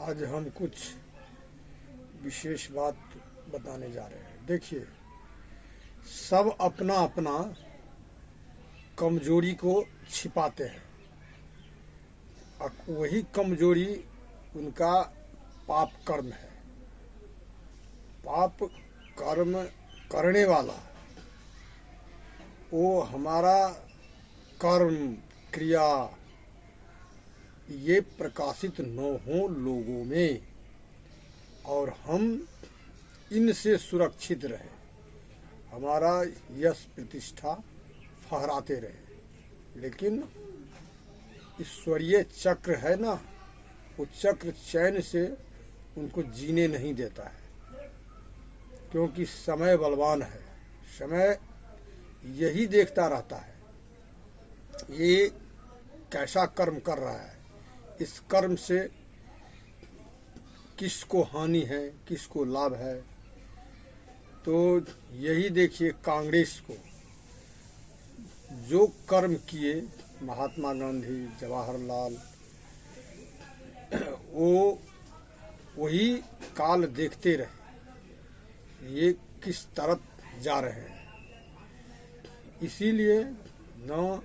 आज हम कुछ विशेष बात बताने जा रहे हैं। देखिए, सब अपना अपना कमजोरी को छिपाते हैं। वही कमजोरी उनका पाप कर्म है। पाप कर्म करने वाला वो हमारा कर्म क्रिया ये प्रकाशित न हो लोगों में और हम इनसे सुरक्षित रहे, हमारा यश प्रतिष्ठा फहराते रहे। लेकिन ईश्वरीय चक्र है ना, वो चक्र चैन से उनको जीने नहीं देता है, क्योंकि समय बलवान है। समय यही देखता रहता है ये कैसा कर्म कर रहा है, इस कर्म से किसको हानि है, किसको लाभ है। तो यही देखिए, कांग्रेस को जो कर्म किए महात्मा गांधी, जवाहरलाल, वो वही काल देखते रहे ये किस तरफ जा रहे हैं। इसीलिए न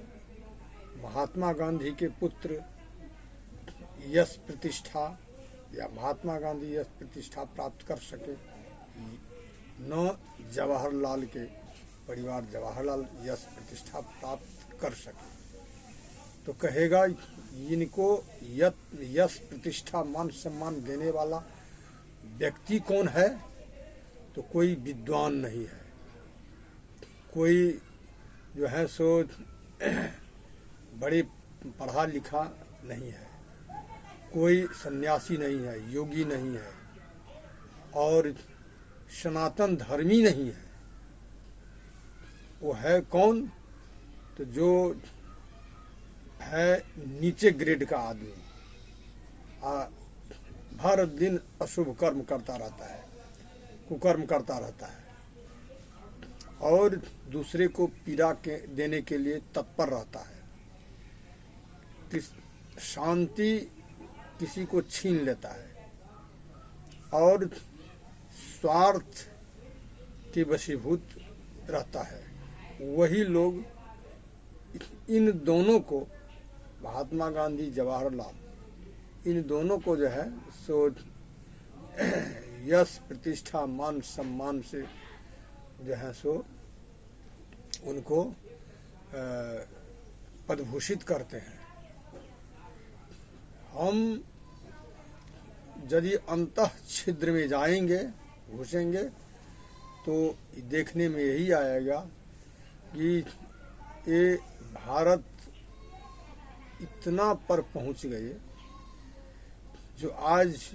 महात्मा गांधी के पुत्र यश प्रतिष्ठा या महात्मा गांधी यश प्रतिष्ठा प्राप्त कर सके, न जवाहरलाल के परिवार जवाहरलाल यश प्रतिष्ठा प्राप्त कर सके। तो कहेगा इनको यश प्रतिष्ठा मान सम्मान देने वाला व्यक्ति कौन है? तो कोई विद्वान नहीं है, कोई जो है सो बड़े पढ़ा लिखा नहीं है, कोई सन्यासी नहीं है, योगी नहीं है और सनातन धर्मी नहीं है। वो है कौन? तो जो है नीचे ग्रेड का आदमी, भर दिन अशुभ कर्म करता रहता है, कुकर्म करता रहता है और दूसरे को पीड़ा देने के लिए तत्पर रहता है। शांति किसी को छीन लेता है और स्वार्थ के वशीभूत रहता है। वही लोग इन दोनों को, महात्मा गांधी, जवाहरलाल, इन दोनों को जो है सो यश प्रतिष्ठा मान सम्मान से जो है सो उनको पदभूषित करते हैं। हम यदि अंतः छिद्र में जाएंगे, घुसेंगे, तो देखने में यही आएगा कि ये भारत इतना पर पहुंच गए जो आज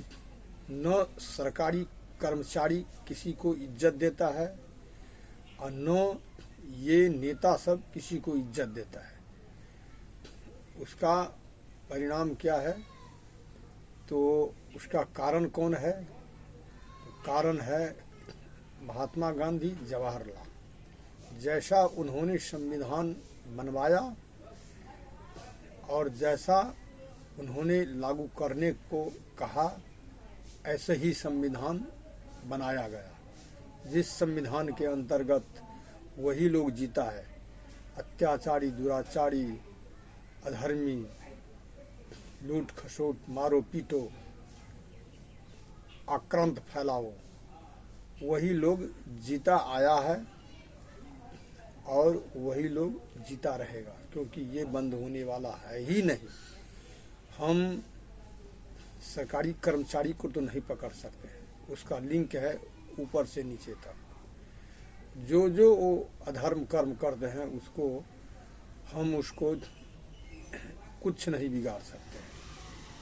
न सरकारी कर्मचारी किसी को इज्जत देता है और न ये नेता सब किसी को इज्जत देता है। उसका परिणाम क्या है? तो उसका कारण कौन है? कारण है महात्मा गांधी, जवाहरलाल। जैसा उन्होंने संविधान बनवाया और जैसा उन्होंने लागू करने को कहा, ऐसे ही संविधान बनाया गया। जिस संविधान के अंतर्गत वही लोग जीता है, अत्याचारी, दुराचारी, अधर्मी, लूट खसोट, मारो पीटो, आक्रांत फैलाओ, वही लोग जीता आया है और वही लोग जीता रहेगा, क्योंकि ये बंद होने वाला है ही नहीं। हम सरकारी कर्मचारी को तो नहीं पकड़ सकते हैं, उसका लिंक है ऊपर से नीचे तक। जो जो वो अधर्म कर्म करते हैं उसको हम उसको कुछ नहीं बिगाड़ सकते,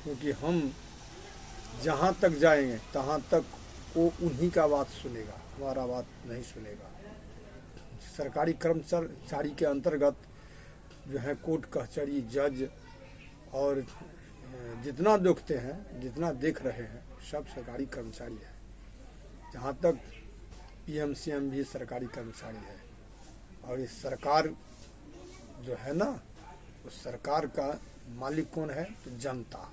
क्योंकि हम जहाँ तक जाएंगे तहाँ तक वो उन्हीं का बात सुनेगा, हमारा बात नहीं सुनेगा। सरकारी कर्मचारी के अंतर्गत जो है कोर्ट कचहरी, जज और जितना देखते हैं, जितना देख रहे हैं, सब सरकारी कर्मचारी है। जहाँ तक पीएमसीएम भी सरकारी कर्मचारी है। और ये सरकार जो है ना, उस सरकार का मालिक कौन है? तो जनता।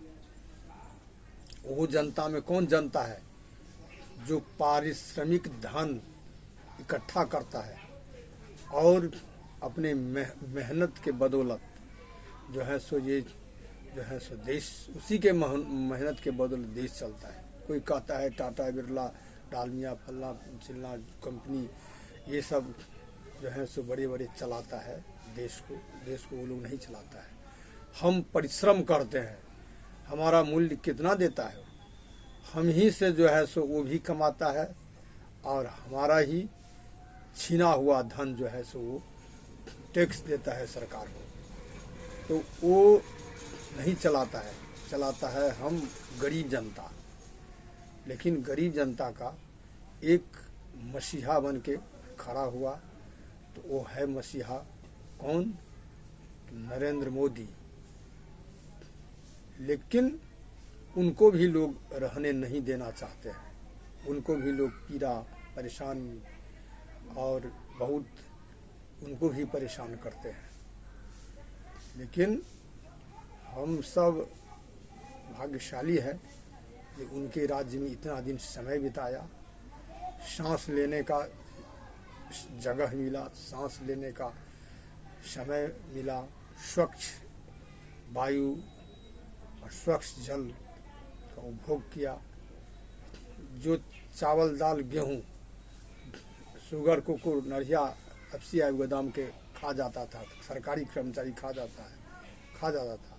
वो जनता में कौन जनता है जो पारिश्रमिक धन इकट्ठा करता है और अपने मेहनत के बदौलत जो है सो ये जो है सो देश उसी के मेहनत के बदौलत देश चलता है। कोई कहता है टाटा बिरला डालमिया फल्ला चिल्ला कंपनी ये सब जो है सो बड़े बड़े चलाता है देश को वो लोग नहीं चलाता है। हम परिश्रम करते हैं, हमारा मूल्य कितना देता है, हम ही से जो है सो वो भी कमाता है और हमारा ही छीना हुआ धन जो है सो वो टैक्स देता है सरकार को, तो वो नहीं चलाता है, चलाता है हम गरीब जनता। लेकिन गरीब जनता का एक मसीहा बन के खड़ा हुआ तो वो है मसीहा कौन? नरेंद्र मोदी। लेकिन उनको भी लोग रहने नहीं देना चाहते हैं, उनको भी लोग पीड़ा परेशानी और बहुत उनको भी परेशान करते हैं। लेकिन हम सब भाग्यशाली है कि उनके राज्य में इतना दिन समय बिताया, सांस लेने का जगह मिला, सांस लेने का समय मिला, स्वच्छ वायु और स्वच्छ जल का उपभोग किया। जो चावल दाल गेहूँ शुगर को नरिया एफसीआई गोदाम के खा जाता था, सरकारी कर्मचारी खा जाता था,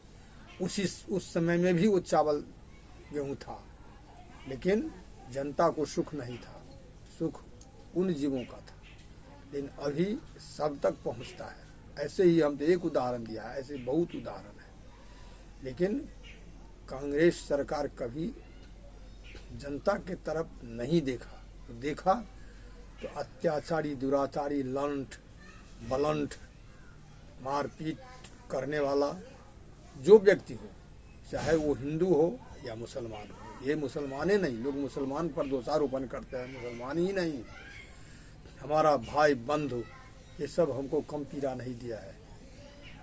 उस समय में भी वो चावल गेहूँ था, लेकिन जनता को सुख नहीं था, सुख उन जीवों का था। लेकिन अभी सब तक पहुंचता है। ऐसे ही हम तो एक उदाहरण दिया है, ऐसे बहुत उदाहरण है। लेकिन कांग्रेस सरकार कभी जनता के तरफ नहीं देखा, तो देखा तो अत्याचारी दुराचारी लंठ बलंठ मारपीट करने वाला जो व्यक्ति हो, चाहे वो हिंदू हो या मुसलमान हो, ये मुसलमाने नहीं, लोग मुसलमान पर दोषारोपण करते हैं, मुसलमान ही नहीं, हमारा भाई बंधु, ये सब हमको कम पीड़ा नहीं दिया है।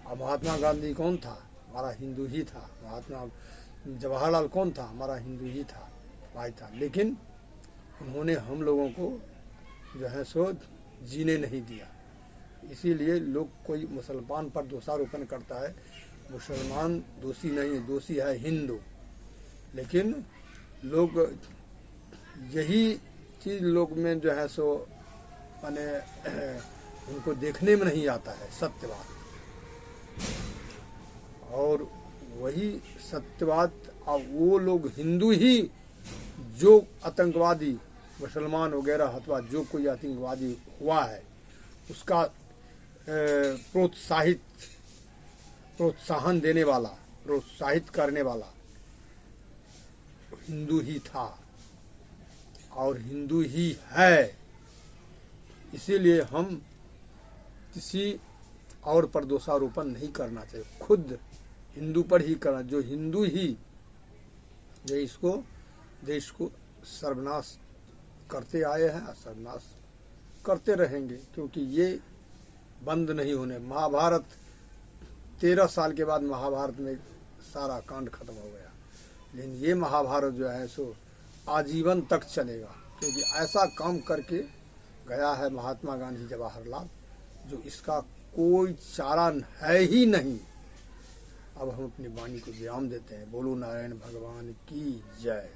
अब महात्मा गांधी कौन था? हमारा हिंदू ही था। महात्मा जवाहरलाल कौन था? हमारा हिंदू ही था, भाई था। लेकिन उन्होंने हम लोगों को जो है सो जीने नहीं दिया। इसीलिए लोग कोई मुसलमान पर दोषारोपण करता है, मुसलमान दोषी नहीं है, दोषी है हिंदू। लेकिन लोग यही चीज़ लोग में जो है सो माने उनको देखने में नहीं आता है सत्यवाद, और वही सत्यवाद अब वो लोग हिंदू ही जो आतंकवादी मुसलमान वगैरह अथवा जो कोई आतंकवादी हुआ है उसका प्रोत्साहन देने वाला, प्रोत्साहित करने वाला हिंदू ही था और हिंदू ही है। इसीलिए हम किसी और पर दोषारोपण नहीं करना चाहिए, खुद हिंदू पर ही करना। जो हिंदू ही देश को सर्वनाश करते आए हैं और सर्वनाश करते रहेंगे, क्योंकि ये बंद नहीं होने। महाभारत 13 साल के बाद महाभारत में सारा कांड खत्म हो गया, लेकिन ये महाभारत जो है सो आजीवन तक चलेगा, क्योंकि ऐसा काम करके गया है महात्मा गांधी जवाहरलाल, जो इसका कोई चारा है ही नहीं। अब हम अपनी वाणी को विराम देते हैं। बोलो नारायण भगवान की जय।